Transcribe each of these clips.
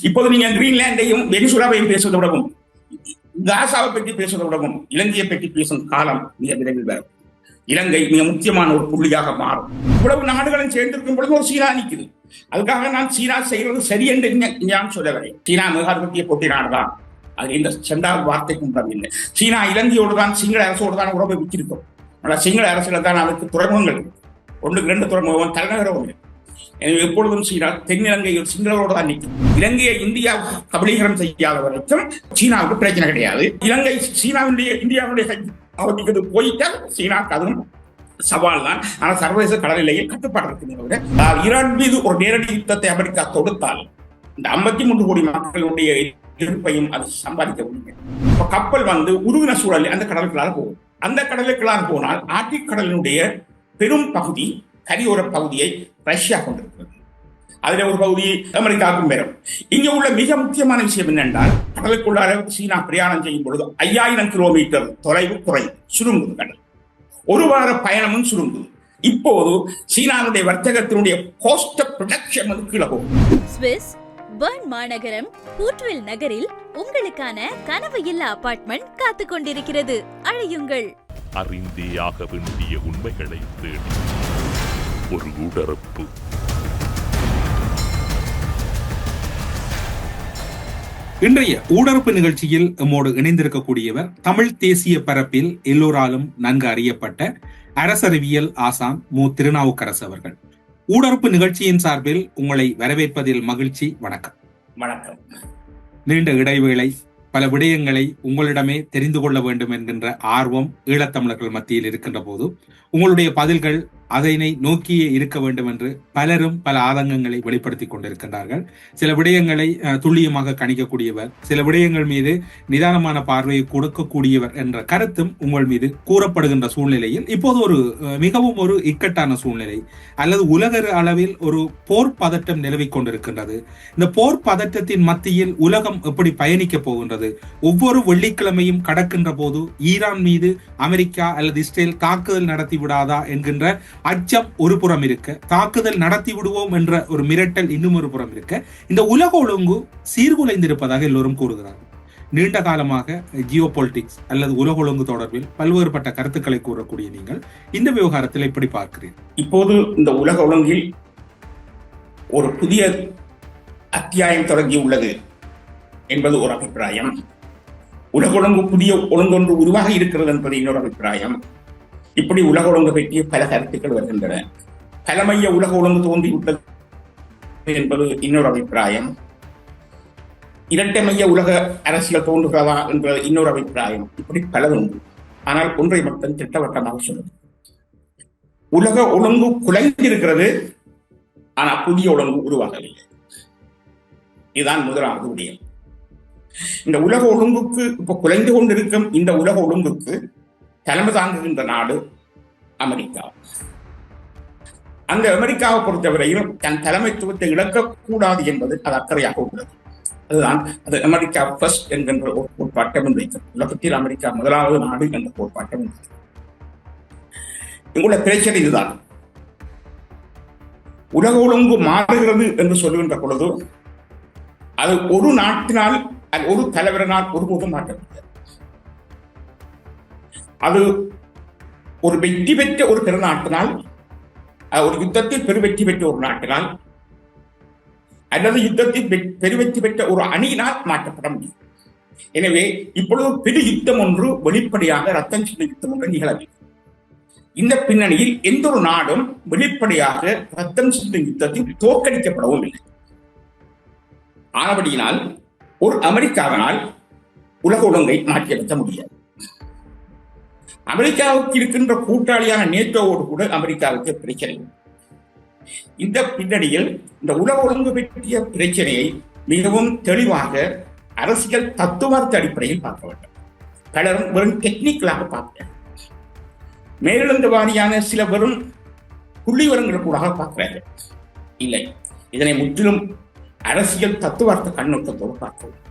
இப்போது நீங்க கிரீன்லாண்டையும் வெனிசுலாவையும் பேசுவதை விடவும் காசாவை பற்றி பேசுவதை விடவும் இலங்கையை பற்றி பேசும் காலம் மிக விரைவில் வரும். இலங்கை மிக முக்கியமான ஒரு புள்ளியாக மாறும். இவ்வளவு நாடுகளும் சேர்ந்திருக்கும் பொழுது ஒரு சீனா நிற்குது. அதுக்காக நான் சீனா செய்வது சரி என்று நான் சொல்லவில்லை. சீனா ஏகாதிபத்திய போட்டி நாடுதான். அது இந்த சென்றால் வார்த்தைக்கும் இல்லை. சீனா இலங்கையோடு தான் சிங்கள அரசோடு தான் உறவை விற்றிருக்கும். ஆனால் சிங்கள அரசியல் தான் அதுக்கு துறைமுகங்கள் 1-2 துறைமுகம் தலைநகரம். எனவே எப்பொழுதும் சீனா தென்னிலங்கையில் சிங்களரோடு தான் நிற்கும். இலங்கையை இந்தியா கபலீகரம் செய்யாத வரைக்கும் சீனாவுக்கு பிரச்சனை கிடையாது. இலங்கை இந்தியாவுடைய அவருக்கு போயிட்டால் சீனாவுக்கு அதுவும் சவால் தான். ஆனால் சர்வதேச கடல் எல்லையை கட்டுப்பாடு இருக்கிறது. ஈரான் மீது ஒரு நேரடி யுத்தத்தை அமெரிக்கா தொடுத்தால் இந்த 53 கோடி மக்களுடைய எதிர்ப்பையும் அது சம்பாதிக்க முடியும். கப்பல் உருவின சூழலில் அந்த கடலுக்குள்ளார போகும். அந்த கடலுக்குள்ளார போனால் ஆர்டிக் கடலினுடைய பெரும் பகுதி கரையோர பகுதியை ரஷ்யா கொண்டிருக்கிறது. அதில் ஒரு பகுதி அமெரிக்காவுக்கும் பெறும். இங்கே உள்ள மிக முக்கியமான விஷயம் என்னென்றால் கடலுக்குள்ளார சீனா பிரயாணம் செய்யும் பொழுது 5000 கிலோமீட்டர் தொலைவு குறையும், சுருங்குது கடல். ஒரு வார பயணமும் சுருங்குது. இப்போது சீனாவுடைய வர்த்தகத்தினுடைய காஸ்ட் ஆஃப் ப்ரொடக்ஷன் கீழே போகும். ஸ்விஸ் பெர்ன் மாநகரம் ஹூட்வில் நகரில் உங்களுக்கான கனவு இல்ல அபார்ட்மெண்ட் காத்து கொண்டிருக்கிறது. அழையுங்கள். அறிந்தே ஆக வேண்டிய உண்மைகளை தேடி ஒரு உடறப்பு. இன்றைய ஊடறுப்பு நிகழ்ச்சியில் நம்மோடு இணைந்திருக்கக்கூடியவர் தமிழ் தேசிய பரப்பில் எல்லோராலும் நன்கு அறியப்பட்ட அரசறிவியல் ஆசான் மு. திருநாவுக்கரசு அவர்கள். ஊடறுப்பு நிகழ்ச்சியின் சார்பில் உங்களை வரவேற்பதில் மகிழ்ச்சி. வணக்கம். வணக்கம். நீண்ட இடைவேளை, பல விடயங்களை உங்களிடமே தெரிந்து கொள்ள வேண்டும் என்கின்ற ஆர்வம் ஈழத்தமிழர்கள் மத்தியில் இருக்கின்ற போது உங்களுடைய பதில்கள் அதனை நோக்கியே இருக்க வேண்டும் என்று பலரும் பல ஆதங்கங்களை வெளிப்படுத்திக் கொண்டிருக்கின்றார்கள். சில விடயங்களை துல்லியமாக கணிக்கக்கூடியவர், சில விடயங்கள் மீது நிதானமான பார்வையை கொடுக்கக்கூடியவர் என்ற கருத்தும் உங்கள் மீது கூறப்படுகின்ற சூழ்நிலையில் இப்போது ஒரு மிகவும் ஒரு இக்கட்டான சூழ்நிலை அல்லது உலக அளவில் ஒரு போர் பதட்டம் நிலவிக் கொண்டிருக்கின்றது. இந்த போர் பதட்டத்தின் மத்தியில் உலகம் எப்படி பயணிக்கப் போகின்றது? ஒவ்வொரு வெள்ளிக்கிழமையும் கடக்கின்ற போது ஈரான் மீது அமெரிக்கா அல்லது இஸ்ரேல் தாக்குதல் நடத்தி விடாதா என்கின்ற அச்சம் ஒரு புறம் இருக்க, தாக்குதல் நடத்தி விடுவோம் என்ற ஒரு மிரட்டல் இன்னும் ஒரு புறம் இருக்க, இந்த உலக ஒழுங்கு சீர்குலைந்திருப்பதாக எல்லோரும் கூறுகிறார்கள். நீண்ட காலமாக ஜியோ பொலிட்டிக்ஸ் அல்லது உலக ஒழுங்கு தொடர்பில் பல்வேறுபட்ட கருத்துக்களை கூறக்கூடிய நீங்கள் இந்த விவகாரத்தில் எப்படி பார்க்கிறீர்கள்? இப்போது இந்த உலக ஒழுங்கில் ஒரு புதிய அத்தியாயம் தொடங்கி உள்ளது என்பது ஒரு அபிப்பிராயம். உலக ஒழுங்கு புதிய ஒழுங்கொன்று உருவாக இருக்கிறது என்பது இன்னொரு அபிப்பிராயம். இப்படி உலக ஒழுங்கு பற்றிய பல கருத்துக்கள் வருகின்றன. பலமைய உலக ஒழுங்கு தோன்றிவிட்டது என்பது இன்னொரு அபிப்பிராயம். இரட்டை மைய உலக அரசியல் தோன்றுகிறதா என்ற இன்னொரு அபிப்பிராயம். இப்படி பலது உண்டு. ஆனால் ஒன்றை மட்டும் திட்டவட்டமாக சொல்லுது, உலக ஒழுங்கு குலைந்திருக்கிறது, ஆனால் புதிய ஒழுங்கு உருவாகவில்லை. இதுதான் முதலாவது விடயம். இந்த உலக ஒழுங்குக்கு இப்ப குலைந்து கொண்டிருக்கும் இந்த உலக ஒழுங்குக்கு தலைமை தாங்குகின்ற நாடு அமெரிக்கா. அந்த அமெரிக்காவை பொறுத்தவரையில் தன் தலைமைத்துவத்தை இழக்கக்கூடாது என்பது அது அக்கறையாக உள்ளது. அதுதான் அது அமெரிக்கா ஃபர்ஸ்ட் என்கின்ற ஒரு கோட்பாட்டை முன்வைத்தது. உலகத்தில் அமெரிக்கா முதலாவது நாடு என்ற கோட்பாட்டை முன்வைத்தது. இங்குள்ள பிரச்சனை இதுதான். உலக ஒழுங்கு மாறுகிறது என்று சொல்லுகின்ற பொழுது அது ஒரு நாட்டினால், ஒரு தலைவரினால் ஒருபோதும் மாற்றப்பட்டது. அது ஒரு வெற்றி பெற்ற ஒரு பெருநாட்டினால், ஒரு யுத்தத்தில் பெருவெற்றி பெற்ற ஒரு நாட்டினால் அல்லது யுத்தத்தில் பெருவெற்றி பெற்ற ஒரு அணியினால் மாற்றப்பட முடியும். எனவே இப்பொழுது பெரு யுத்தம் ஒன்று வெளிப்படையாக ரத்தம் சிந்த யுத்தம் ஒன்று நிகழவில்லை. இந்த பின்னணியில் எந்த ஒரு நாடும் வெளிப்படையாக ரத்தம் சிந்த யுத்தத்தில் தோற்கடிக்கப்படவும் இல்லை. ஆனபடியினால் ஒரு அமெரிக்காவினால் உலக ஒழுங்கை மாற்றியமைக்க முடியாது. அமெரிக்காவுக்கு இருக்கின்ற கூட்டாளியான நேட்டோவோடு கூட அமெரிக்காவுக்கு பிரச்சனை. இந்த பின்னணியில் இந்த உலக ஒழுங்கு பற்றிய பிரச்சனையை மிகவும் தெளிவாக அரசியல் தத்துவார்த்த அடிப்படையில் பார்க்க வேண்டும். பலரும் வெறும் டெக்னிக்கலாக பார்க்கிறார். மேலெழுந்த வாரியான சில வெறும் புள்ளிவரங்கள் கூட பார்க்கிறார்கள். இல்லை, இதனை முற்றிலும் அரசியல் தத்துவார்த்த கண்ணோட்டத்தோடு பார்க்கவும்.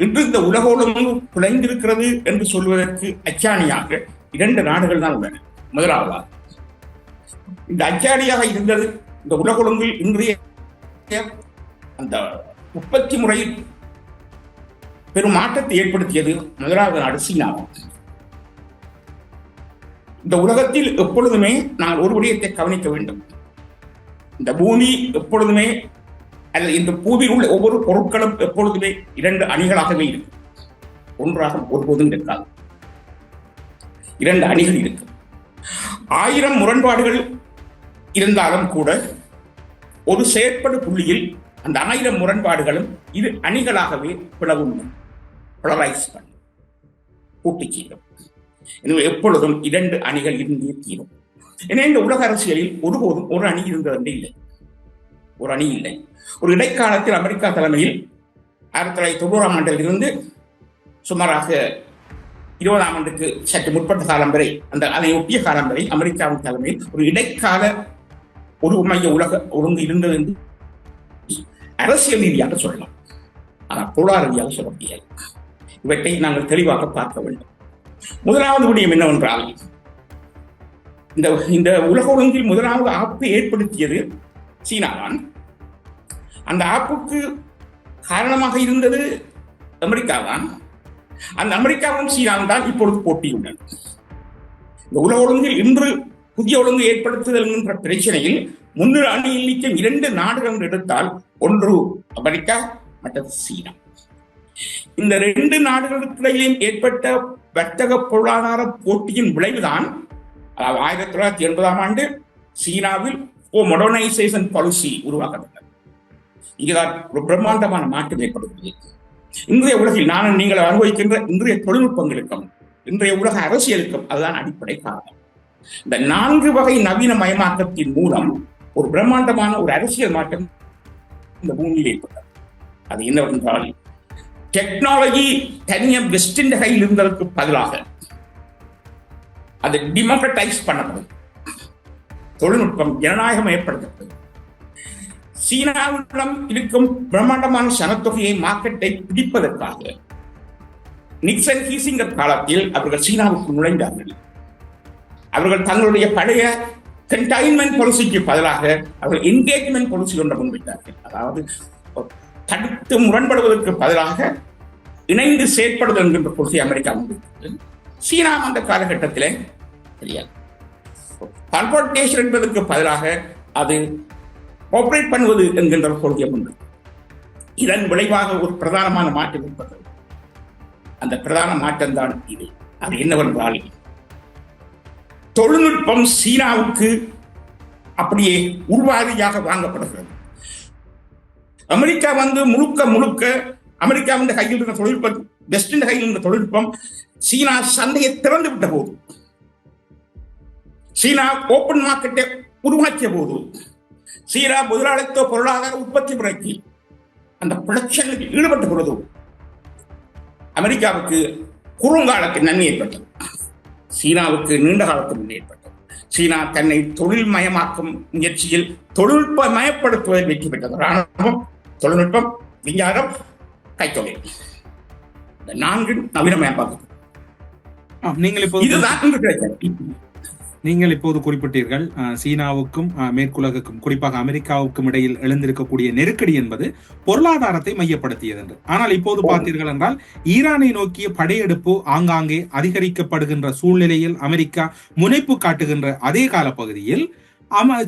இன்று இந்த உலக ஒழுங்கு குலைந்திருக்கிறது என்று சொல்வதற்கு அச்சாணியாக 2 நாடுகள் தான் உள்ளன. முதலாவதாக இந்த அச்சாணியாக இருந்தது இந்த உலக ஒழுங்கில் இன்றைய அந்த உற்பத்தி முறையில் பெரும் மாற்றத்தை ஏற்படுத்தியது முதலாவது நாடு சீனாவாகும். இந்த உலகத்தில் எப்பொழுதுமே நான் ஒரு விடயத்தை கவனிக்க வேண்டும். இந்த பூமி எப்பொழுதுமே அல்லது இந்த பூமியில் உள்ள ஒவ்வொரு பொருட்களும் எப்பொழுதுமே இரண்டு அணிகளாகவே இருக்கும். ஒன்றாக ஒருபோதும் இருக்காது. இரண்டு அணிகள் இருக்கும். 1000 முரண்பாடுகள் இருந்தாலும் கூட ஒரு செயற்படு புள்ளியில் அந்த 1000 முரண்பாடுகளும் இரு அணிகளாகவே பிளவும், பிளரைஸ் பண்ணும், கூட்டி தீரும். எனவே எப்பொழுதும் 2 அணிகள் இருந்தே தீரும். ஏன்னா இந்த உலக அரசியலில் ஒருபோதும் ஒரு அணி இருந்தது இல்லை. ஒரு அணி இல்லை. ஒரு இடைக்காலத்தில் அமெரிக்கா தலைமையில் 1990ஆம் ஆண்டில் இருந்து சுமாராக 20ஆம் ஆண்டுக்கு சற்று முற்பட்ட காலம் வரை, அதை ஒட்டிய காலம் வரை அமெரிக்காவின் தலைமையில் ஒரு இடைக்கால ஒரு மைய உலக ஒழுங்கு இருந்தது என்று அரசியல் ரீதியாக சொல்லலாம். ஆனால் பொருளாதார ரீதியாக சொல்ல முடியாது. இவற்றை நாங்கள் தெளிவாக பார்க்க வேண்டும். முதலாவது விடயம் என்னவென்றால், இந்த உலக ஒழுங்கில் முதலாவது ஆப்பை ஏற்படுத்தியது சீனாதான். அந்த ஆப்புக்கு காரணமாக இருந்தது அமெரிக்காதான். அந்த அமெரிக்காவும் சீனாவும் தான் இப்பொழுது போட்டியுள்ளன. இந்த உலக ஒழுங்கில் இன்று புதிய ஒழுங்கு ஏற்படுத்துதல் என்ற பிரச்சனையில் முன்னிறு அணியில் நிற்கும் 2 நாடுகள் எடுத்தால் ஒன்று அமெரிக்கா, மற்றது சீனா. இந்த 2 நாடுகளுக்கிடையிலும் ஏற்பட்ட வர்த்தக பொருளாதார போட்டியின் விளைவுதான் 1980ஆம் ஆண்டு சீனாவில் மாடர்னைசேஷன் பாலிசி உருவாக்கப்பட்டது. இங்குதான் ஒரு பிரம்மாண்டமான மாற்றம் ஏற்படுகிறது. இன்றைய உலகில் நானும் நீங்கள் அனுபவிக்கின்ற இன்றைய தொழில்நுட்பங்களுக்கும் இன்றைய உலக அரசியலுக்கும் அதுதான் அடிப்படை காரணம். இந்த 4 வகை நவீன மயமாக்கத்தின் மூலம் ஒரு பிரம்மாண்டமான ஒரு அரசியல் மாற்றம் இந்த பூமியில் ஏற்பட்டது. அது என்னவென்றால், டெக்னாலஜி தனியாக வெஸ்டின் கையில் இருந்ததற்கு பதிலாக அது டிமோக்ரட்டைஸ் பண்ணப்படும். தொழில்நுட்பம் ஜனநாயகம் ஏற்படுத்தப்படும். சீனாவிடம் இருக்கும் பிரம்மாண்டமான சனத்தொகையை மார்க்கெட்டை பிடிப்பதற்காக நிக்சன் கீசிங்கர் காலத்தில் அவர்கள் சீனாவுக்கு நுழைந்தார்கள். அவர்கள் தங்களுடைய பழைய கண்டெய்ன்மெண்ட் பாலிசிக்கு பதிலாக அவர்கள் என்கேஜ்மெண்ட் பாலிசி ஒன்றை முன்வைத்தார்கள். அதாவது தடுத்து முரண்படுவதற்கு பதிலாக இணைந்து செயற்படுதல் என்கின்ற கொள்கை அமெரிக்கா முன்வைத்தது. சீனா அந்த காலகட்டத்தில் தெரியாது. கான்ஃபர்டேஷன் என்பதற்கு பதிலாக அது ஆபரேட் பண்ணுவது என்கின்ற கொள்கை உண்டு. இதன் விளைவாக ஒரு பிரதானமான மாற்றம் ஏற்பட்டது. அந்த பிரதான மாற்றம் தான் இது. அது என்னவென்றால், தொழில்நுட்பம் சீனாவுக்கு அப்படியே உள்வாரியாக வாங்கப்படுகிறது. அமெரிக்கா முழுக்க அமெரிக்கா கையில் இருந்த தொழில்நுட்பம், வெஸ்டின் கையில் இருந்த தொழில்நுட்பம் சீனா சந்தையை திறந்து விட்ட போது, சீனா ஓபன் மார்க்கெட்டை உருவாக்கிய போது, சீனா முதலாளித்துவ பொருளாதார உற்பத்தி முறைக்கு அந்த புரட்சியில் ஈடுபட்ட பொழுது அமெரிக்காவுக்கு குறுங்காலத்தில் நன்மை ஏற்பட்டது. சீனாவுக்கு நீண்ட காலத்தில் நன்மை ஏற்பட்டது. சீனா தன்னை தொழில் மயமாக்கும் முயற்சியில் தொழில்நுட்ப மயப்படுத்துவதில் வெற்றி பெற்றது. ராணுவம், தொழில்நுட்பம், விஞ்ஞானம், கைத்தொழில், இந்த 4 நவீனமயமாக்கும். நீங்கள் இப்போது குறிப்பிட்டீர்கள், சீனாவுக்கும் மேற்குலகுக்கும் குறிப்பாக அமெரிக்காவுக்கும் இடையில் எழுந்திருக்கக்கூடிய நெருக்கடி என்பது பொருளாதாரத்தை மையப்படுத்தியது என்று. ஆனால் இப்போது பார்த்தீர்கள் என்றால், ஈரானை நோக்கிய படையெடுப்பு ஆங்காங்கே அதிகரிக்கப்படுகின்ற சூழ்நிலையில் அமெரிக்கா முனைப்பு காட்டுகின்ற அதே காலப்பகுதியில்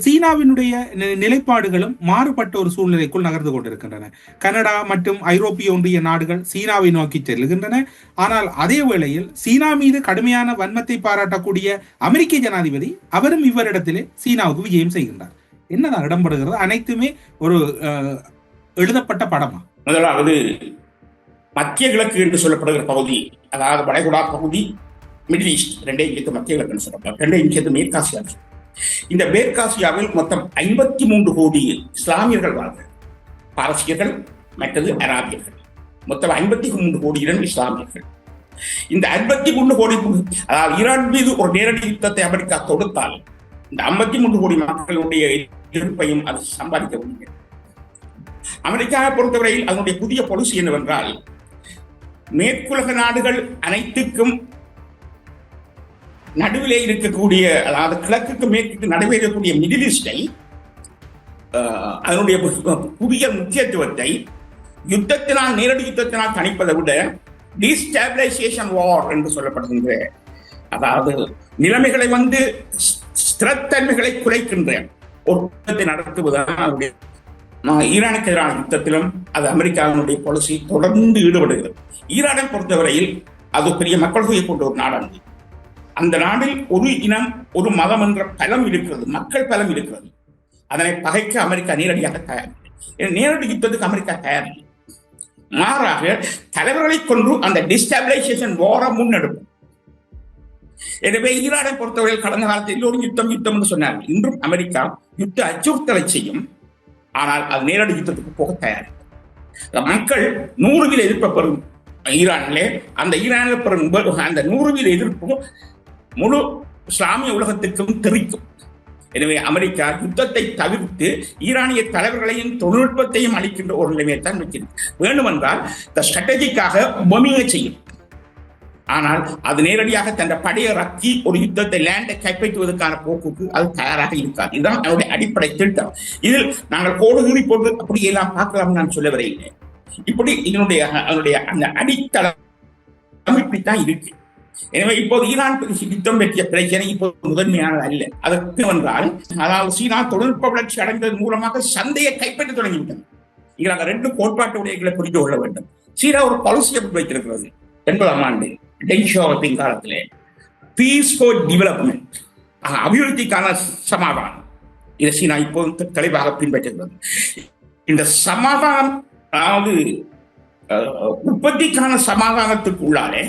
சீனாவினுடைய நிலைப்பாடுகளும் மாறுபட்ட ஒரு சூழ்நிலைக்குள் நகர்ந்து கொண்டிருக்கின்றன. கனடா மற்றும் ஐரோப்பிய ஒன்றிய நாடுகள் சீனாவை நோக்கி செல்லுகின்றன. ஆனால் அதே வேளையில் சீனா மீது கடுமையான வன்மத்தை பாராட்டக்கூடிய அமெரிக்க ஜனாதிபதி அவரும் இவரிடத்திலே சீனாவுக்கு விஜயம் செய்கின்றார். என்னதான் இடம்பெறுகிறது? அனைத்துமே ஒரு எழுதப்பட்ட படமா? முதலாவது மத்திய கிழக்கு என்று சொல்லப்படுகிற பகுதி, அதாவது வளைகுடா பகுதி, மிடில் ஈஸ்ட், 2 இயக்க மத்திய கிழக்கு என்று சொல்லப்படும். 2 இயக்கத்து மேற்காசியா. இந்த மேற்காசியாவில் மொத்தம் 53 கோடி இஸ்லாமியர்கள் வாழ்கிறார்கள். பாரசீகர்கள், மற்றது அராபியர்கள், மொத்தம் 53 கோடியிடம் இஸ்லாமியர்கள். இந்த 53 கோடி, அதாவது ஈரான் மீது ஒரு நேரடி யுத்தத்தை அமெரிக்கா தொடுத்தால் இந்த 53 கோடி மக்களுடைய எதிர்ப்பையும் அது சம்பாதிக்க முடியும். அமெரிக்காவை பொறுத்தவரையில் அதனுடைய புதிய பாலிசி என்னவென்றால், மேற்குலக நாடுகள் அனைத்துக்கும் நடுவிலே இருக்கக்கூடிய, அதாவது கிழக்குக்கு மேற்கு நடுவே இருக்கக்கூடிய மிடில் ஈஸ்டை, அதனுடைய புதிய முக்கியத்துவத்தை யுத்தத்தினால் நேரடி யுத்தத்தினால் தணிப்பதை விட டீஸ்டாபிலைசேஷன் வார் என்று சொல்லப்படுகின்ற, அதாவது நிலைமைகளை ஸ்திரத்தன்மைகளை குறைக்கின்ற ஒரு யுத்தத்தை நடத்துவதுதான் ஈரானுக்கு எதிரான யுத்தத்திலும் அது அமெரிக்காவினுடைய பாலிசி தொடர்ந்து ஈடுபடுகிறது. ஈரானை பொறுத்தவரையில் அது பெரிய மக்கள் தொகை கொண்ட ஒரு நாடானது. அந்த நாட்டில் ஒரு இனம் ஒரு மதம் என்ற பலம் இருக்கிறது, மக்கள் பலம் இருக்கிறது. அதனை பகைக்க அமெரிக்கா நேரடியாக தயாரில்லை. நேரடி யுத்தத்துக்கு அமெரிக்கா தயாரில்லை. மாறாக தலைவர்களை கொண்டு அந்த டிஸ்டாபிலைசேஷன் வார முன்னெடுக்கும். எனவே ஈரானை பொறுத்தவரையில் கடந்த காலத்தில் எல்லோரும் யுத்தம் யுத்தம் என்று சொன்னார்கள். இன்றும் அமெரிக்கா யுத்த அச்சுறுத்தலை செய்யும், ஆனால் அது நேரடி யுத்தத்துக்கு போக தயார். மக்கள் 100 எதிர்ப்பை பெறும் ஈரானிலே. அந்த ஈரானில் பெறும் அந்த 100 எதிர்ப்பு முழு இஸ்லாமிய உலகத்துக்கும் தெரிக்கும். எனவே அமெரிக்கா யுத்தத்தை தவிர்த்து ஈரானிய தலைவர்களையும் தொழில்நுட்பத்தையும் அளிக்கின்ற ஒரு நிலைமையை தான் வைக்கிறது. வேண்டுமென்றால் ஸ்ட்ராட்டஜிக்காக பொம்மிங்கை செய்யும், ஆனால் அது நேரடியாக தன் படையை ரக்கி ஒரு யுத்தத்தை லேண்டை கைப்பற்றுவதற்கான போக்குக்கு அது தயாராக இருக்காது. இதுதான் அதனுடைய அடிப்படை திட்டம். இதில் நாங்கள் கோடுகூறி போட்டு அப்படியெல்லாம் பார்க்கலாம் நான் சொல்ல வரையில்லை. இப்படி அதனுடைய அந்த அடித்தளம் இப்படித்தான் இருக்கு. எனவே இப்போது ஈரான் யுத்தம் பற்றிய பிரச்சனை இப்போது முதன்மையானது அல்ல. அதற்கு என்றால், அதாவது சீனா தொழில்நுட்ப வளர்ச்சி அடைந்ததன் மூலமாக சந்தையை கைப்பற்ற தொடங்கிவிட்டது. இங்கே நாங்கள் 2 கோட்பாட்டு உடைகளை புரிந்து கொள்ள வேண்டும். சீனா ஒரு பாலிசியை வைத்திருக்கிறது. 80ஆம் ஆண்டு டென்ஷோவின் காலத்திலே பீஸ் ஃபார் டெவலப்மெண்ட், அபிவிருத்திக்கான சமாதானம், இதை சீனா இப்போது தெளிவாக பின்பற்றுகிறது. இந்த சமாதானம், அதாவது உற்பத்திக்கான சமாதானத்துக்கு உள்ளாலே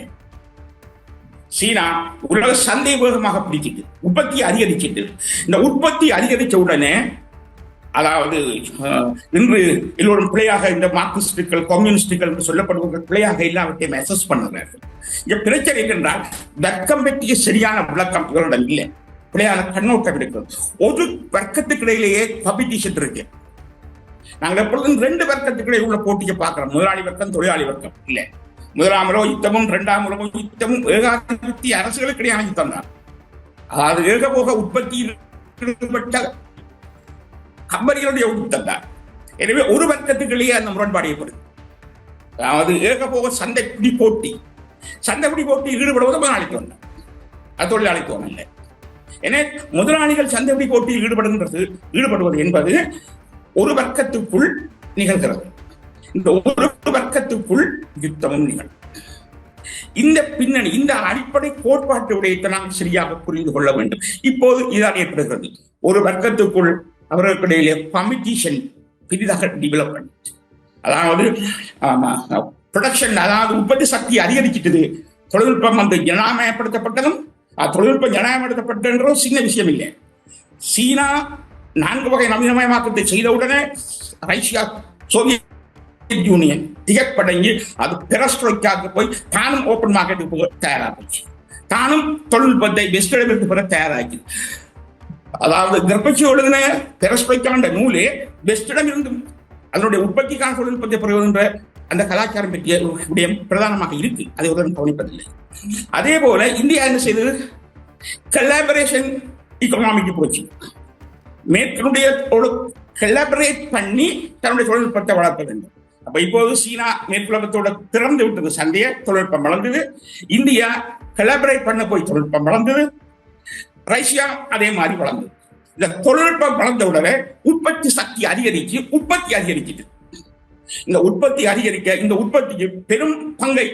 சீனா உலக சந்தை வேகமாக பிடிச்சிட்டு உற்பத்தி அதிகரிச்சிட்டு, இந்த உற்பத்தி அதிகரித்த உடனே, அதாவது இன்று எல்லோரும் பிழையாக இந்த மார்க்சிஸ்டுகள் கம்யூனிஸ்டுகள் என்று சொல்லப்படுகிற பிழையாக எல்லாவற்றையும் அசஸ் பண்ணுகிறார்கள். இங்க பிரச்சனை என்றால் வர்க்கம் பற்றிய சரியான விளக்கம் இவரிடம் இல்லை, பிழையான கண்ணோட்டம் இருக்கிறது. ஒரு வர்க்கத்துக்கு இடையிலேயே காம்படிஷன் இருக்கு. நாங்கள் எப்பொழுதும் 2 வர்க்கத்துக்கு உள்ள போட்டியை பார்க்கிறோம். முதலாளி வர்க்கம், தொழிலாளி வர்க்கம் இல்லை. முதலாம் உலக யுத்தமும் 2ஆம் உலக யுத்தமும் ஏகாதிபத்திய அரசுகளுக்கு இடையான யுத்தம் தான். அதாவது ஏகபோக உற்பத்தியில் ஈடுபட்ட கம்பெனிகளுடைய யுத்தம் தான். எனவே ஒரு வர்க்கத்துக்குள்ளேயே அந்த முரண்பாடு ஏற்படுது. அதாவது ஏகபோக சந்தைப்பிடி போட்டியில் ஈடுபடுவது முதலாளித்துவம் தான், அது தொழிலாளித்துவம் இல்லை. எனவே முதலாளிகள் சந்தைப்பிடி போட்டியில் ஈடுபடுவது என்பது ஒரு வர்க்கத்துக்குள் நிகழ்கிறது. இந்த ஒரு வர்க்கத்துக்குள் யுத்தமும் நிகழும். இந்த பின்னணி, இந்த அடிப்படை கோட்பாட்டு உடையத்தை நாம் சரியாக புரிந்து கொள்ள வேண்டும். இப்போது இதான் ஏற்படுகிறது. ஒரு வர்க்கத்துக்குள் அவர்களுக்கிடையிலே காம்படிஷன் பெரிதாக டெவலப்மெண்ட், அதாவது ப்ரொடக்ஷன், அதாவது உற்பத்தி சக்தி அதிகரிச்சிட்டது. தொழில்நுட்பம் ஜனநாயகப்படுத்தப்பட்டதும், தொழில்நுட்பம் ஜனநாயகப்படுத்தப்பட்டதும் சின்ன விஷயம் இல்லை. சீனா 4 வகை நவீனமயமாக்கத்தை செய்தவுடனே ரஷ்யா, சோவியத் யூனியன் திகப்படங்கி அது பெரஸ்ட்ரோய்க்காக போய் தானும் ஓப்பன் மார்க்கெட்டுக்கு போக தயாராகிச்சு. தானும் தொழில்நுட்பத்தை பெஸ்டிடமிருந்து பெற தயாராகி, அதாவது கர்பச்சி எழுதின பெரஸ்ட்ரோய்க்கான நூலே பெஸ்டிடம் இருந்து அதனுடைய உற்பத்திக்கான தொழில்நுட்பத்தை பெறுவதென்ற அந்த கலாச்சாரம் பற்றிய விடயம் பிரதானமாக இருக்கு. அதை உடன் கவனிப்பதில்லை. அதே போல இந்தியா என்ன செய்தது? கொலாபரேஷன் எக்கனாமிக்கு போச்சு. மேற்கனுடைய கொலாபரேட் பண்ணி தன்னுடைய தொழில்நுட்பத்தை வளர்க்க வேண்டும். அப்ப இப்போது சீனா மேற்குலகத்தோட திறந்து விட்டது சந்தையை, தொழில்நுட்பம் வளர்ந்தது. இந்தியா கொலாபரேட் பண்ண போய் தொழில்நுட்பம் வளர்ந்தது. ரஷ்யா அதே மாதிரி வளர்ந்தது. இந்த தொழில்நுட்பம் வளர்ந்த உடனே உற்பத்தி சக்தி அதிகரிச்சு உற்பத்தி அதிகரிக்குது. இந்த உற்பத்தி அதிகரிக்க, இந்த உற்பத்திக்கு பெரும் பங்கை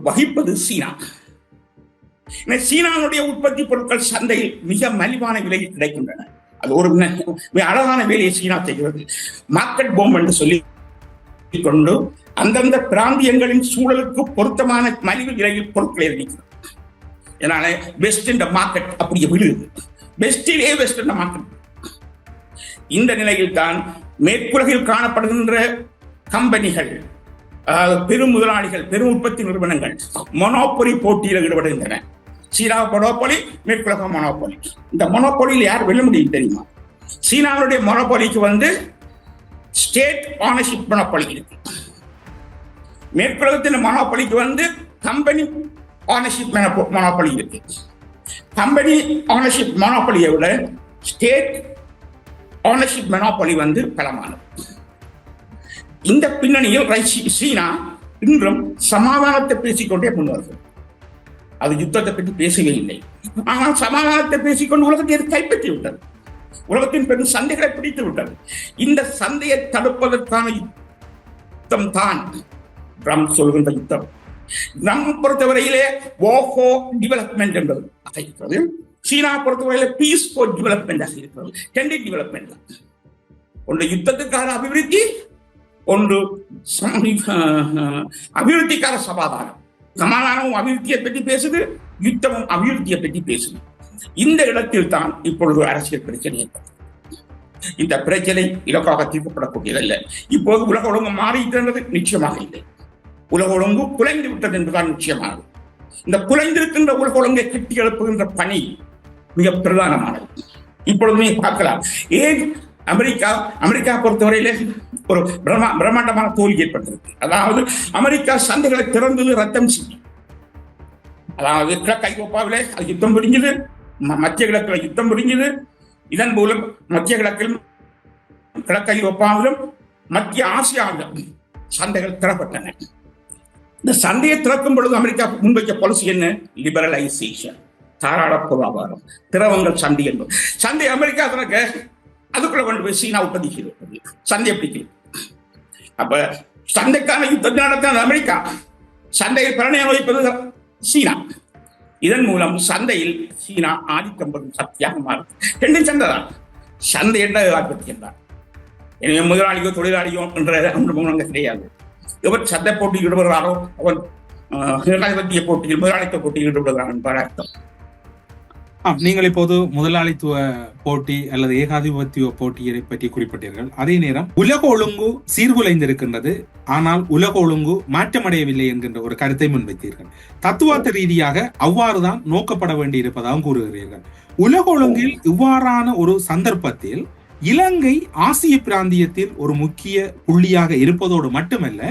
வகிப்பது சீனா. சீனாவுடைய உற்பத்தி பொருட்கள் சந்தையில் மிக மலிவான விலையில் கிடைக்கின்றன. அது ஒரு அழகான வேலையை சீனா செய்கிறது. மார்க்கெட் போம் என்று சொல்லி கொண்டு அந்தந்த பிராந்தியங்களின் சூழலுக்கு பொருத்தமான மலிவு விலையில் பொருட்களை இருக்கிறது. இதனால பெஸ்ட் இந்த மார்க்கெட் அப்படியே விழுது. பெஸ்டிலே பெஸ்ட் இந்த மார்க்கெட். இந்த நிலையில் தான் மேற்குலகில் காணப்படுகின்ற கம்பெனிகள், பெரும் முதலாளிகள், பெரும் உற்பத்தி நிறுவனங்கள் மொனோபொலி போட்டியில் ஈடுபடுகின்றன. சீனா மொனோபொலி, மேற்குலக மொனோபொலி. இந்த மொனோபொலியில் யார் வெல்ல முடியும் தெரியுமா? சீனாவுடைய மொனோபொலிக்கு ஸ்டேட் ஆனர்ஷிப் மொனோபொலி இருக்கு. மேற்குலகத்தின் மொனோபொலிக்கு கம்பெனி ஆனர்ஷிப் மொனோபொலி இருக்கு. கம்பெனி ஆனர்ஷிப் மொனோபொலியை விட ஸ்டேட் ஆனர்ஷிப் மொனோபொலி பலமானது. இந்த பின்னணியில் சீனா இன்றும் சமாதானத்தை பேசிக்கொண்டே முன்வருகிறது. அது யுத்தத்தை பற்றி பேசவே இல்லை. ஆனால் சமாதானத்தை பேசிக்கொண்டு உலகத்தை கைப்பற்றி விட்டது. உலகத்தின் பெரும் சந்தைகளை பிடித்து விட்டது. இந்த சந்தையை தடுப்பதற்கான யுத்தம் தான் ட்ரம்ப் சொல்கின்ற யுத்தம். ட்ரம்ப் பொறுத்தவரையிலே war for development என்பது இருக்கிறது. சீனா பொறுத்தவரையிலே peace for development இருக்கிறது. டெண்டட் டெவலப்மெண்ட். ஒன்று யுத்தத்துக்கான அபிவிருத்தி, ஒன்று அபிவிருத்திக்கான சமாதானம். சமாதானமும் அபிவிருத்தியை பற்றி பேசுது, யுத்தமும் அபிவிருத்தியை பற்றி பேசுது. இந்த இடத்தில் தான் இப்பொழுது அரசியல் பிரச்சனை ஏற்பட்டது. இந்த பிரச்சனை இலக்காக தீர்க்கப்படக்கூடியதல்ல. இப்போது உலக ஒழுங்கு மாறியிருக்கிறது நிச்சயமாக இல்லை. உலக ஒழுங்கு குலைந்து விட்டது என்பதுதான் நிச்சயமானது. இந்த குலைந்திருக்கின்ற உலக ஒழுங்கை கட்டி எழுப்புகின்ற பணி மிக பிரதானமானது. இப்பொழுது நீங்க பார்க்கலாம், ஏன் அமெரிக்கா பொறுத்தவரையிலே ஒரு பிரம்மாண்டமான தோல்வி ஏற்பட்டிருக்கு. அதாவது அமெரிக்கா சந்தைகளை திறந்தது ரத்தம் செய்யும். அதாவது கிழக்கு ஐரோப்பாவிலே அது யுத்தம் புரிஞ்சது, மத்திய கிழக்கில் யுத்தம் புரிஞ்சது. இதன் மூலம் மத்திய கிழக்கிலும் கிழக்கு ஐரோப்பாவிலும் மத்திய ஆசியாவிலும் சந்தைகள் திறப்பட்டன. இந்த சந்தையை திறக்கும் பொழுது அமெரிக்கா முன்வைக்க பாலிசி என்ன? லிபரலைசேஷன், தாராள பொருளாதாரம், திரவங்கள் சந்தை என்பது. சந்தை அமெரிக்கா திறக்க அதுக்குள்ள கொண்டு போய் சீனா உற்பத்தி செய்து சந்தையை பிடிக்கிறது. அப்ப சந்தைக்கான யுத்தத்தை நடத்த அமெரிக்கா, சந்தையை பிரணயம் வைப்பது சீனா. இதன் மூலம் சந்தையில் சீனா ஆதிக்கம் பெறும் சக்தியாக மாறும். ரெண்டும் சந்தை தான். சந்தை என்ற பற்றி என்றார். எனவே முதலாளியோ தொழிலாளியோ என்ற அங்க கிடையாது. எவர் சந்தை போட்டியில் ஈடுபடுகிறாரோ அவன் ஏகாதிபத்திய போட்டியில், முதலாளித்துவ போட்டியில் ஈடுபடுகிறான் என்பது அர்த்தம். நீங்கள் இப்போது முதலாளித்துவ போட்டி அல்லது ஏகாதிபத்திய போட்டியை பற்றி குறிப்பிட்டீர்கள். அதே நேரம் உலக ஒழுங்கு சீர்குலைந்திருக்கின்றது, ஆனால் உலக ஒழுங்கு மாற்றமடையவில்லை என்கின்ற ஒரு கருத்தை முன்வைத்தீர்கள். தத்துவார்த்த ரீதியாக அவ்வாறுதான் நோக்கப்பட வேண்டி இருப்பதாகவும் கூறுகிறீர்கள். உலக ஒழுங்கில் இவ்வாறான ஒரு சந்தர்ப்பத்தில் இலங்கை ஆசிய பிராந்தியத்தில் ஒரு முக்கிய புள்ளியாக இருப்பதோடு மட்டுமல்ல,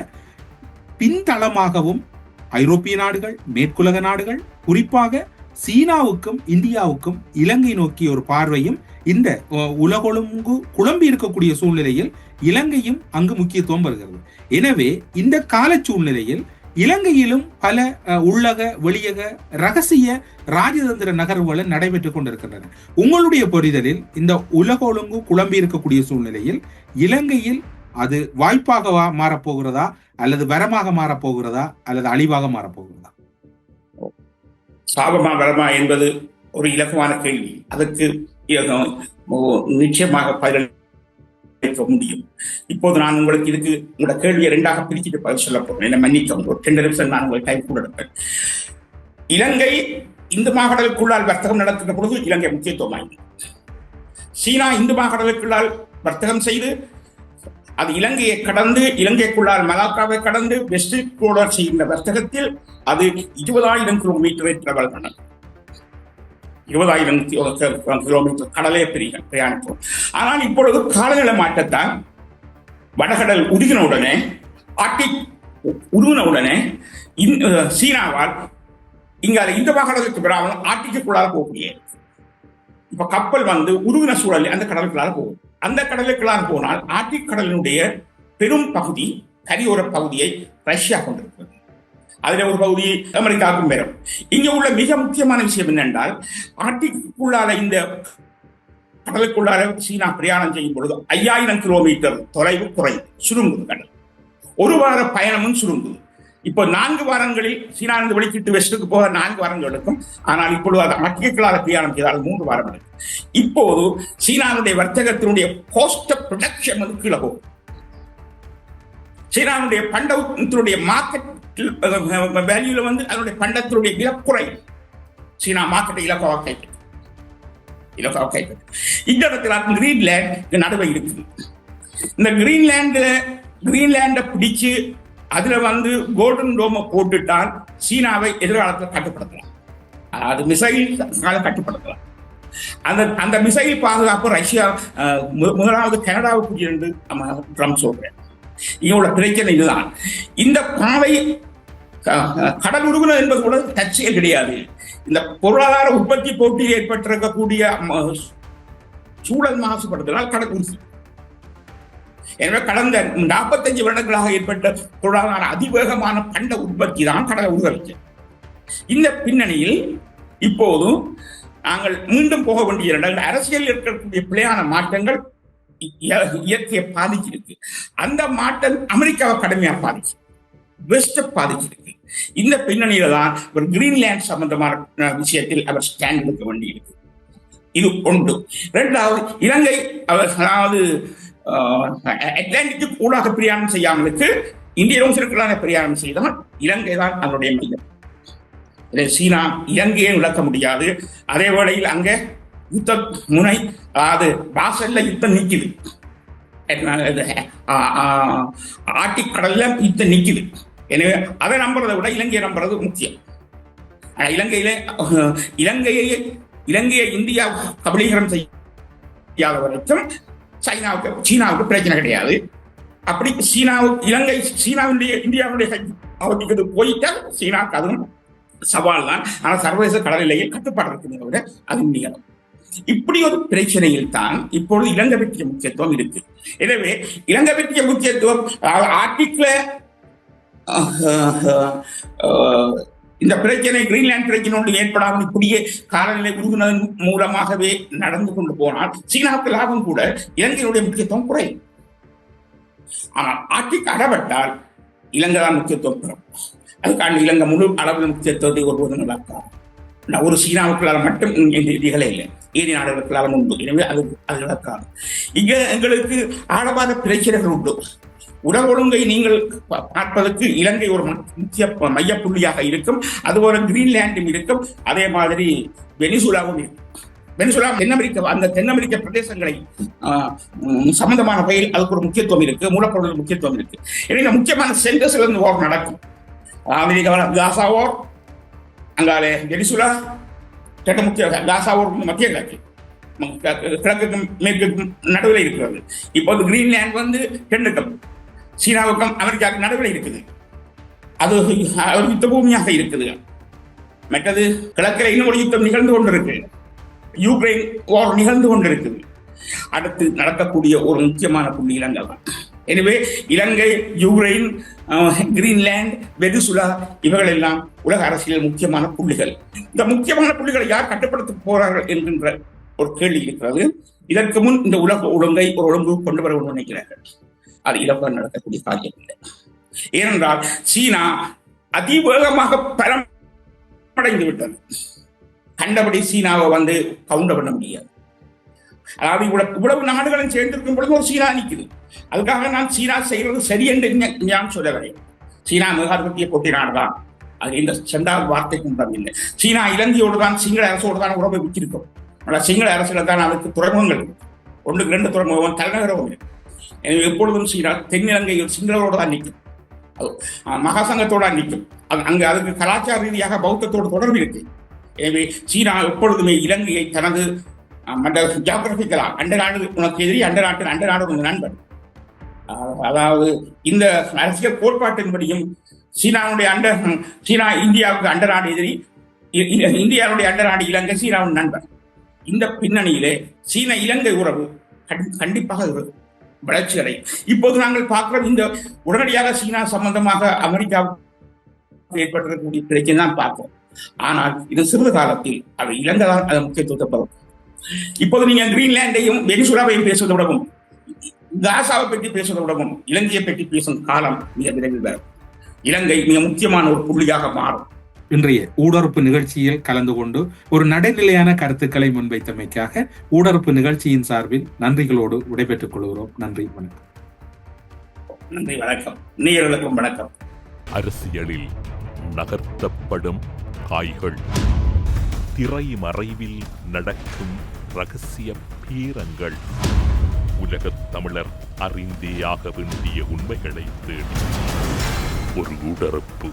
பின்தளமாகவும் ஐரோப்பிய நாடுகள், மேற்குலக நாடுகள், குறிப்பாக சீனாவுக்கும் இந்தியாவுக்கும் இலங்கை நோக்கிய ஒரு பார்வையும் இந்த உலகொழுங்கு குழம்பி இருக்கக்கூடிய சூழ்நிலையில் இலங்கையும் அங்கு முக்கியத்துவம் வருகிறது. எனவே இந்த கால சூழ்நிலையில் இலங்கையிலும் பல உள்ளக வெளியக ரகசிய ராஜதந்திர நகர்வுகள் நடைபெற்றுக் கொண்டிருக்கின்றன. உங்களுடைய புரிதலில் இந்த உலக ஒழுங்கு குழம்பி இருக்கக்கூடிய சூழ்நிலையில் இலங்கையில் அது வாய்ப்பாக மாறப்போகிறதா, அல்லது வரமாக மாறப்போகிறதா, அல்லது அழிவாக மாறப்போகிறதா? சாபமா வரமா என்பது ஒரு இலகுவான கேள்வி. அதற்கு நிச்சயமாக பதிலளிக்க முடியும். இப்போது நான் உங்களுக்கு இதுக்கு உங்களோட கேள்வியை ரெண்டாக பிரிச்சுட்டு பதில் சொல்ல போறேன். என்ன மன்னிக்கவும், ஒரு 2 நிமிஷம் நான் உங்களுக்கு டைம் கூட எடுப்பேன். இலங்கை இந்து மாகடலுக்குள்ளால் வர்த்தகம் நடத்துகிற பொழுது இலங்கை முக்கியத்துவம் வாய்ந்தது. சீனா இந்து மாகடலுக்குள்ளால் வர்த்தகம் செய்து அது இலங்கையை கடந்து, இலங்கைக்குள்ளால் மலாக்காவை கடந்து வெஸ்ட் கோடர் செய்கின்ற வர்த்தகத்தில் அது 20,000 கிலோமீட்டரை டிராவல் பண்ணது. 20,000 கிலோமீட்டர் கடலே பிரயாணிப்போம். ஆனால் இப்பொழுது காலநிலை மாற்றத்தால் வடகடல் உருகின உடனே, ஆர்டிக் உருகின உடனே சீனாவால் இங்கால இந்த மாகாணத்துக்கு விடாமல் ஆர்டிக்குள்ளாக போகக்கூடிய இப்ப கப்பல் வந்து உருகின சூழலில் அந்த கடலுக்குள்ளாக போகும். அந்த கடலுக்குள்ளாக போனால் ஆர்டிக் கடலினுடைய பெரும் பகுதி, கரையோர பகுதியை ரஷ்யா கொண்டிருக்கிறது. அதுல ஒரு பகுதி அமெரிக்காவுக்கும் பெறும். இங்க உள்ள மிக முக்கியமான விஷயம் என்னென்றால், ஆர்டிக்குள்ளால இந்த கடலுக்குள்ளார சீனா பிரயாணம் செய்யும் பொழுது 5000 கிலோமீட்டர் தொலைவு குறையும், சுருங்குது கடல். ஒரு வார பயணமும் சுருங்குது. இப்போ 4 வாரங்களில் சீனாவிலிருந்து வெளிக்கிட்டு வெஸ்டுக்கு போக 4 வாரங்கள் எடுக்கும். ஆனால் இப்பொழுது அது ஆர்டிக்குள்ளார பிரயாணம் செய்தால் 3 வாரம் எடுக்கும். இப்போது சீனாவுடைய வர்த்தகத்தினுடைய காஸ்ட் ஆஃப் ப்ரொடக்ஷன் வந்து கீழே போகும். சீனாவுடைய பண்டத்தினுடைய மார்க்கெட் வேல்யூல வந்து அதனுடைய பண்டத்தினுடைய விலை சீனா மார்க்கெட்டை இலக்காக கைப்பற்று. இந்த இடத்துல கிரீன்லேண்ட் நடுவே இருக்கு. இந்த கிரீன்லேண்டை பிடிச்சு அதுல வந்து கோல்டன் டோமை போட்டுட்டால் சீனாவை எதிர்காலத்தில் கட்டுப்படுத்தலாம். அது மிசைல் கட்டுப்படுத்தலாம். அந்த மிசைல் பாதுகாப்பு ரஷ்யா முதலாவது கனடாவுக்கு என்று ட்ரம்ப் சொல்றேன். இவங்களோட பிரச்சனை இதுதான். இந்த பாவை கடல் உருகுனது என்பது கூட தற்செயல் கிடையாது. இந்த பொருளாதார உற்பத்தி போட்டியில் ஏற்பட்டிருக்கக்கூடிய சூழல் மாசுபடுத்தினால் கடல் உருகி எனவே கடந்த 45 வருடங்களாக ஏற்பட்ட பொருளாதார அதிவேகமான பண்ட உற்பத்தி தான் கடலை உருவளிக்க. இந்த பின்னணியில் இப்போது நாங்கள் மீண்டும் போக வேண்டிய இடங்கள் அரசியல் இருக்கக்கூடிய பிழையான மாற்றங்கள் இயற்கையை பாதிச்சிருக்கு. அந்த மாற்றம் அமெரிக்காவை கடுமையாக பாதிச்சு, வெஸ்ட் பாதிச்சிருக்கு. இந்த பின்னணியில தான் ஒரு கிரீன்லேண்ட் சம்பந்தமான விஷயத்தில் அவர் ஸ்டாண்ட் எடுக்க வேண்டியிருக்கு. இது ஒன்று. இரண்டாவது, இலங்கை அதாவது அட்லாண்டிக்கு ஊடாக பிரயாணம் செய்யாமலுக்கு இந்திய ஓசனுக்குள்ளாக பிரயாணம் செய்தால் இலங்கை தான் அதனுடைய மையம். சீனா இலங்கையை விளக்க முடியாது. அதே வேளையில் அங்க யுத்த முனை, அதாவது வாசல்ல யுத்தம் நிக்குது, ஆர்டிக் கடல்ல யுத்தம் நிக்குது. எனவே அதை நம்புறதை விட இலங்கையை நம்புறது முக்கியம். இலங்கையை இந்தியா கபலீகரம் செய்யாத வரைக்கும் சீனாவுக்கு பிரச்சனை கிடையாது. அப்படி சீனாவுடைய இந்தியாவுடைய போயிட்டால் சீனாவுக்கு அதுவும் சவால் தான். ஆனால் சர்வதேச கடல் எல்லையில் கட்டுப்பாடு இருக்கிறத விட அது நிகழும். இப்படி ஒரு பிரச்சனையில் தான் இப்பொழுது இலங்கை பற்றிய முக்கியத்துவம் இருக்கு. எனவே இலங்கை பற்றிய முக்கியத்துவம் ஆர்டிக்ல இந்த பிரச்சனை கிரீன்லேண்ட் பிரச்சனை ஒன்று ஏற்படாமல் இப்படியே காலநிலை உருகுனதன் மூலமாகவே நடந்து கொண்டு போனால் சீனாவுக்கு லாபம் கூட இலங்கையினுடைய முக்கியத்துவம் குறையும். ஆனால் ஆர்டிக் அடப்பட்டால் இலங்கை தான் முக்கியத்துவம் பெறும். அதுக்கான இலங்கை முழு அளவில் முக்கியத்துவத்தை ஒருபோதும் நடக்காது. ஒரு சீனாவுக்குள்ளால மட்டும் நிகழே இல்லை, ஏழு நாடுகளுக்குள்ளாலும் உண்டு. எனவே அது நடக்காது. இங்க எங்களுக்கு ஆழமான பிரச்சனைகள் உண்டு. உடல் ஒழுங்கை நீங்கள் பார்ப்பதற்கு இலங்கை ஒரு முக்கிய மையப்புள்ளியாக இருக்கும். அதுபோல கிரீன்லேண்டும் இருக்கும். அதே மாதிரி வெனிசுலாவும் இருக்கும். வெனிசுலா தென் அமெரிக்க பிரதேசங்களை சம்பந்தமான வகையில் அதுக்கு ஒரு முக்கியத்துவம் இருக்கு, மூலப்பொருள் முக்கியத்துவம் இருக்கு. எனவே முக்கியமான சென்டர்ஸ்ல இருந்து ஓர் நடக்கும். காசாவோர், அங்காலே வெனிசுலா, காசாவோர் மத்திய கிழக்குக்கும் மேற்குக்கும் நடுவில் இருக்கிறது. இப்போது கிரீன்லேண்ட் தென்னுக்கும் சீனாவுக்கும் அமெரிக்காவுக்கும் நடுவில் இருக்குது. அது யுத்த பூமியாக இருக்குது. மற்றது கிழக்கில் இன்னும் ஒரு யுத்தம் நிகழ்ந்து கொண்டிருக்கு, யுக்ரைன் வார் நிகழ்ந்து கொண்டிருக்குது. அடுத்து நடக்கக்கூடிய ஒரு முக்கியமான புள்ளி இலங்கை தான். எனவே இலங்கை, யுக்ரைன், கிரீன்லேண்ட், வெனிசுலா இவர்கள் எல்லாம் உலக அரசியல் முக்கியமான புள்ளிகள். இந்த முக்கியமான புள்ளிகளை யார் கட்டுப்படுத்த போறார்கள் என்கின்ற ஒரு கேள்வி இருக்கிறது. இதற்கு முன் இந்த உலக ஒழுங்கை ஒரு ஒழுங்கு கொண்டு வர நினைக்கிறார்கள். அது இலங்கை நடக்கக்கூடிய காரியம் இல்லை. ஏனென்றால் சீனா அதிவேகமாக பலமடைந்து விட்டது. கண்டபடி சீனாவை கவுண்டர் பண்ண முடியாது. அதாவது இவ்வளவு நாடுகளும் சேர்ந்திருக்கும் பொழுது ஒரு சீனா நிற்குது. அதுக்காக நான் சீனா செய்வது சரி என்று நான் சொல்லவில்லை. சீனா மேகாதிபத்திய போட்டி நாடுதான், அது இந்த சென்றால் வார்த்தைக்கும் இல்லை. சீனா இலங்கையோடு தான், சிங்கள அரசோடு தான் உறவை வச்சிருக்கும். ஆனால் சிங்கள அரசுல தான் அதுக்கு துறைமுகங்கள் இருக்கு. 1-2 துறைமுகம், தலைநகரம் இருக்கு. எனவே எப்பொழுதும் சீனா தென்னிலங்கையில் சிங்களோடு தான் நிற்கும், மகாசங்கத்தோடு நிற்கும். அங்கு அதுக்கு கலாச்சார ரீதியாக பௌத்தத்தோடு தொடர்பு இருக்கு. எனவே சீனா எப்பொழுதுமே இலங்கையை தனது ஜியோகிராபிக்கலா அண்ட நாடு உனக்கு எதிரி, அண்ட நாடு உனக்கு நண்பன். அதாவது இந்த அரசியல் கோட்பாட்டின்படியும் சீனா இந்தியாவுக்கு அண்ட நாடு எதிரி, இந்தியாவுடைய அண்ட நாடு இலங்கை சீனாவின் நண்பன். இந்த பின்னணியிலே சீன இலங்கை உறவு கண்டிப்பாக வளர்ச்சி அடையும். இப்போது நாங்கள் பார்க்கிறோம், இந்த உடனடியாக சீனா சம்பந்தமாக அமெரிக்காவுக்கு ஏற்பட்டிருக்கக்கூடிய பிரச்சனை தான் பார்க்கிறோம். ஆனால் இது சிறிது காலத்தில் அது இலங்கை தான் அது முக்கியத்துவத்தை பெறும். இப்போது நீங்க கிரீன்லேண்டையும் வெனிசுலாவையும் பேசுவதை விடவும், காசாவை பற்றி பேசுவதை விடவும் இலங்கையை பற்றி பேசும் காலம் மிக விரைவில் வரும். இலங்கை மிக முக்கியமான ஒரு புள்ளியாக மாறும். இன்றைய ஊடறுப்பு நிகழ்ச்சியில் கலந்து கொண்டு ஒரு நடுநிலையான கருத்துக்களை முன்வைத்தமைக்காக ஊடறுப்பு நிகழ்ச்சியின் சார்பில் நன்றிகளோடு விடைபெற்றுக் கொள்கிறோம். நன்றி, வணக்கம். நன்றி, வணக்கம். நேயர்களுக்கும் வணக்கம். அரசியலில் நகர்த்தப்படும் காய்கள், திரைமறைவில் நடக்கும் ரகசிய பீரங்கள், உலகத் தமிழர் அறிந்தேயாக வேண்டிய உண்மைகளை தேடி ஒரு ஊடறுப்பு.